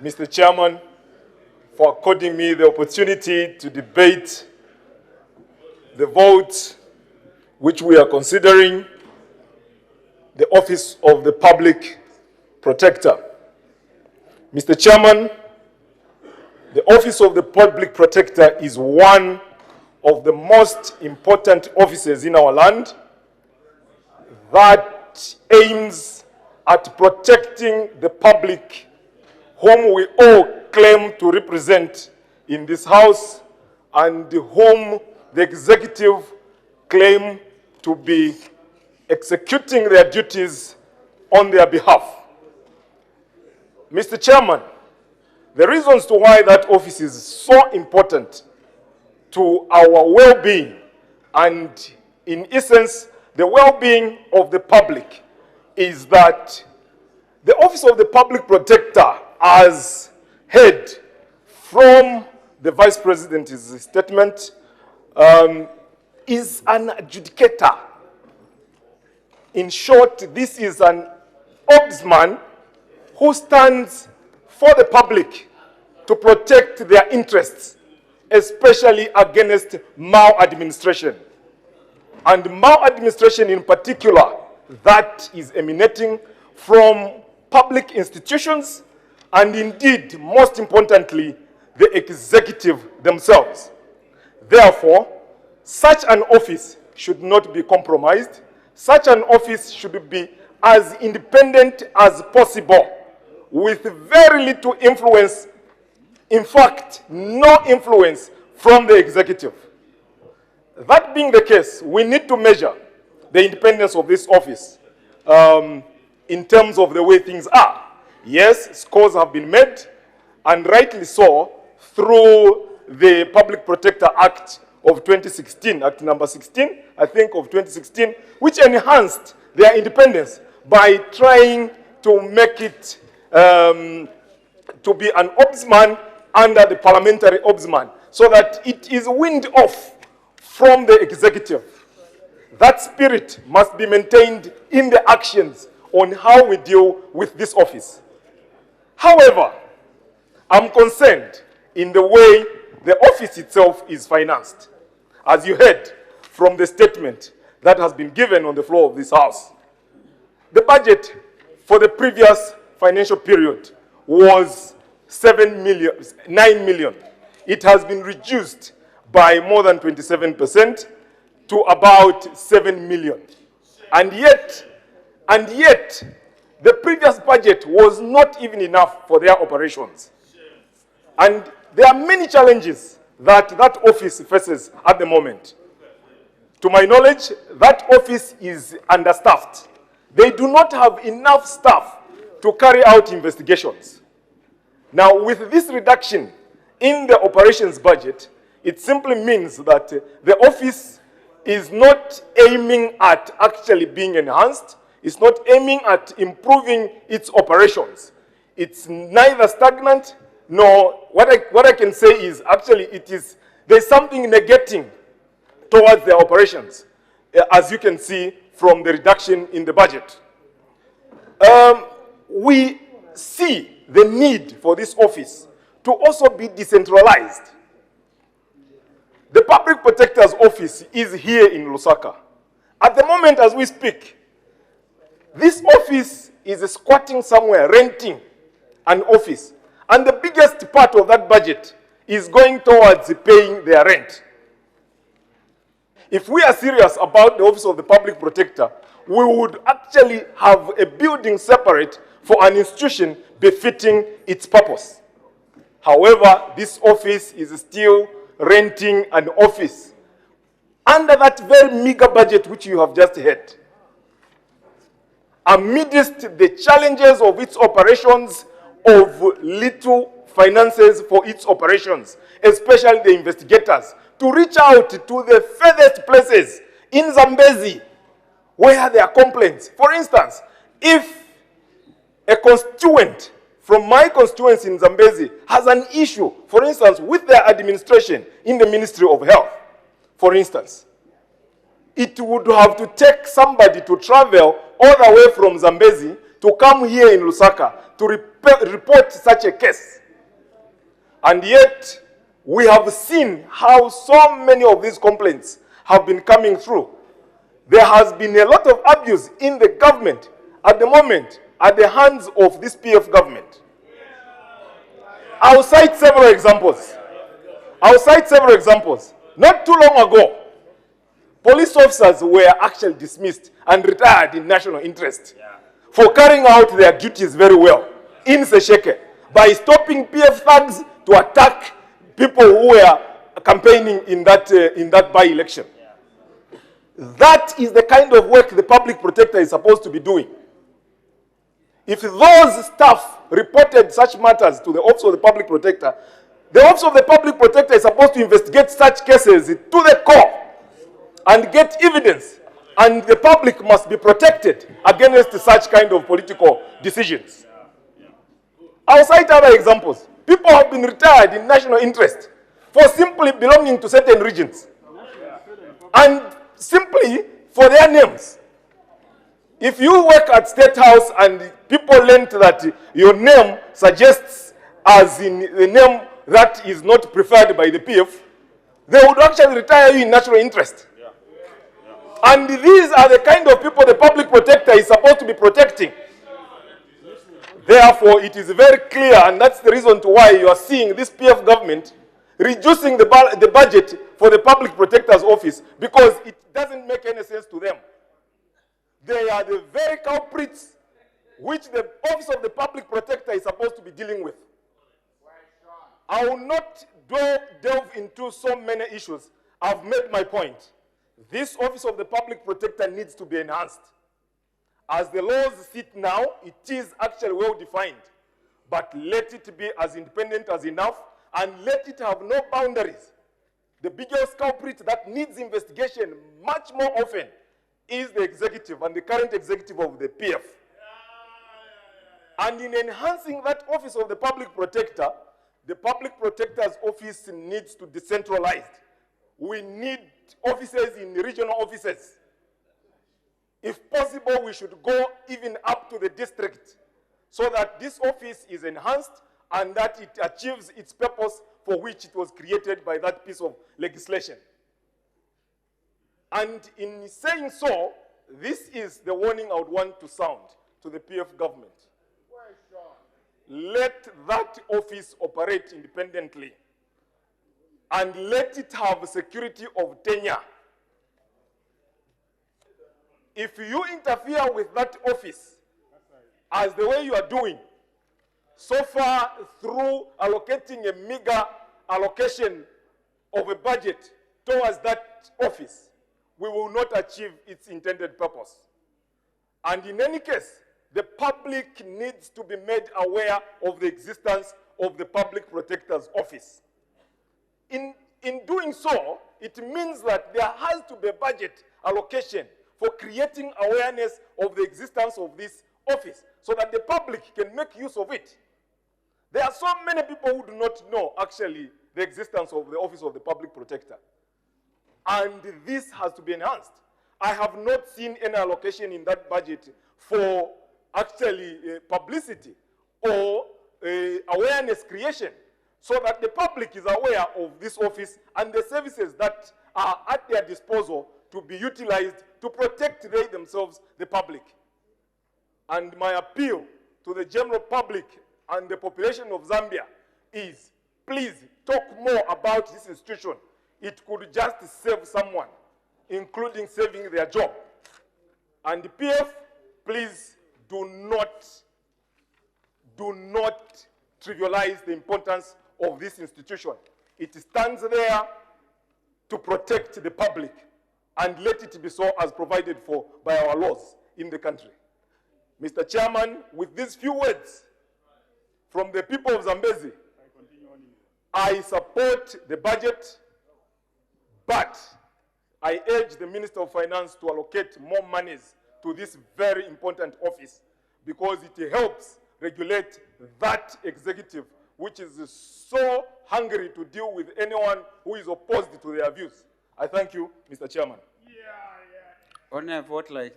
Mr. Chairman, for according me the opportunity to debate the vote which we are considering, the office of the Public Protector. Mr. Chairman, the office of the Public Protector is one of the most important offices in our land that aims at protecting the public whom we all claim to represent in this House and whom the executive claim to be executing their duties on their behalf. Mr. Chairman, the reasons to why that office is so important to our well-being and, in essence, the well-being of the public is that the Office of the Public Protector, as heard from the Vice President's statement, is an adjudicator. In short, this is an ombudsman who stands for the public to protect their interests, especially against maladministration. And maladministration in particular, that is emanating from public institutions and indeed, most importantly, the executive themselves. Therefore, such an office should not be compromised. Such an office should be as independent as possible, with very little influence, in fact, no influence from the executive. That being the case, we need to measure the independence of this office in terms of the way things are. Yes, scores have been made, and rightly so, through the Public Protector Act of 2016, Act number 16, I think, of 2016, which enhanced their independence by trying to make it to be an ombudsman under the parliamentary ombudsman, so that it is weaned off from the executive. That spirit must be maintained in the actions on how we deal with this office. However, I'm concerned in the way the office itself is financed. As you heard from the statement that has been given on the floor of this House, the budget for the previous financial period was 9 million. It has been reduced by more than 27% to about 7 million. And yet, the previous budget was not even enough for their operations. And there are many challenges that that office faces at the moment. To my knowledge, that office is understaffed. They do not have enough staff to carry out investigations. Now, with this reduction in the operations budget, it simply means that the office is not aiming at actually being enhanced. It's not aiming at improving its operations. It's neither stagnant, nor what I can say is actually there's something negating towards their operations, as you can see from the reduction in the budget. We see the need for this office to also be decentralized. The Public Protector's office is here in Lusaka. At the moment as we speak, this office is squatting somewhere, renting an office. And the biggest part of that budget is going towards paying their rent. If we are serious about the Office of the Public Protector, we would actually have a building separate for an institution befitting its purpose. However, this office is still renting an office under that very meager budget which you have just heard. Amidst the challenges of its operations, of little finances for its operations, especially the investigators, to reach out to the furthest places in Zambezi where there are complaints. For instance, if a constituent from my constituency in Zambezi has an issue, for instance, with their administration in the Ministry of Health, for instance, it would have to take somebody to travel all the way from Zambezi to come here in Lusaka to report such a case. And yet, we have seen how so many of these complaints have been coming through. There has been a lot of abuse in the government at the moment at the hands of this PF government. I'll cite several examples. Not too long ago, police officers were actually dismissed and retired in national interest for carrying out their duties very well in Sesheke by stopping PF thugs to attack people who were campaigning in that by-election. That is the kind of work the public protector is supposed to be doing. If those staff reported such matters to the Office of the Public Protector, the Office of the Public Protector is supposed to investigate such cases to the core and get evidence, and the public must be protected against such kind of political decisions. I'll cite other examples. People have been retired in national interest for simply belonging to certain regions and simply for their names. If you work at State House and people learned that your name suggests as in the name that is not preferred by the PF, they would actually retire you in national interest. And these are the kind of people the public protector is supposed to be protecting. Therefore, it is very clear, and that's the reason to why you are seeing this PF government reducing the budget for the public protector's office, because it doesn't make any sense to them. They are the very culprits which the Office of the Public Protector is supposed to be dealing with. I will not delve into so many issues. I've made my point. This Office of the Public Protector needs to be enhanced. As the laws sit now, it is actually well defined. But let it be as independent as enough, and let it have no boundaries. The biggest culprit that needs investigation much more often is the executive and the current executive of the PF. And in enhancing that Office of the Public Protector, the Public Protector's office needs to decentralize. We need offices in regional offices. If possible, we should go even up to the district so that this office is enhanced and that it achieves its purpose for which it was created by that piece of legislation. And in saying so, this is the warning I would want to sound to the PF government. Let that office operate independently and let it have security of tenure. If you interfere with that office as the way you are doing, so far through allocating a meager allocation of a budget towards that office, we will not achieve its intended purpose. And in any case, the public needs to be made aware of the existence of the Public Protector's office. In doing so, it means that there has to be a budget allocation for creating awareness of the existence of this office so that the public can make use of it. There are so many people who do not know, actually, the existence of the Office of the Public Protector. And this has to be enhanced. I have not seen any allocation in that budget for actually publicity or awareness creation so that the public is aware of this office and the services that are at their disposal to be utilized to protect they themselves, the public. And my appeal to the general public and the population of Zambia is, please talk more about this institution. It could just save someone, including saving their job. And the PF, please do not trivialize the importance of this institution. It stands there to protect the public, and let it be so as provided for by our laws in the country. Mr. Chairman, with these few words from the people of Zambezi, I support the budget, but I urge the Minister of Finance to allocate more monies to this very important office because it helps regulate that executive which is so hungry to deal with anyone who is opposed to their views. I thank you, Mr. Chairman. On a vote like this.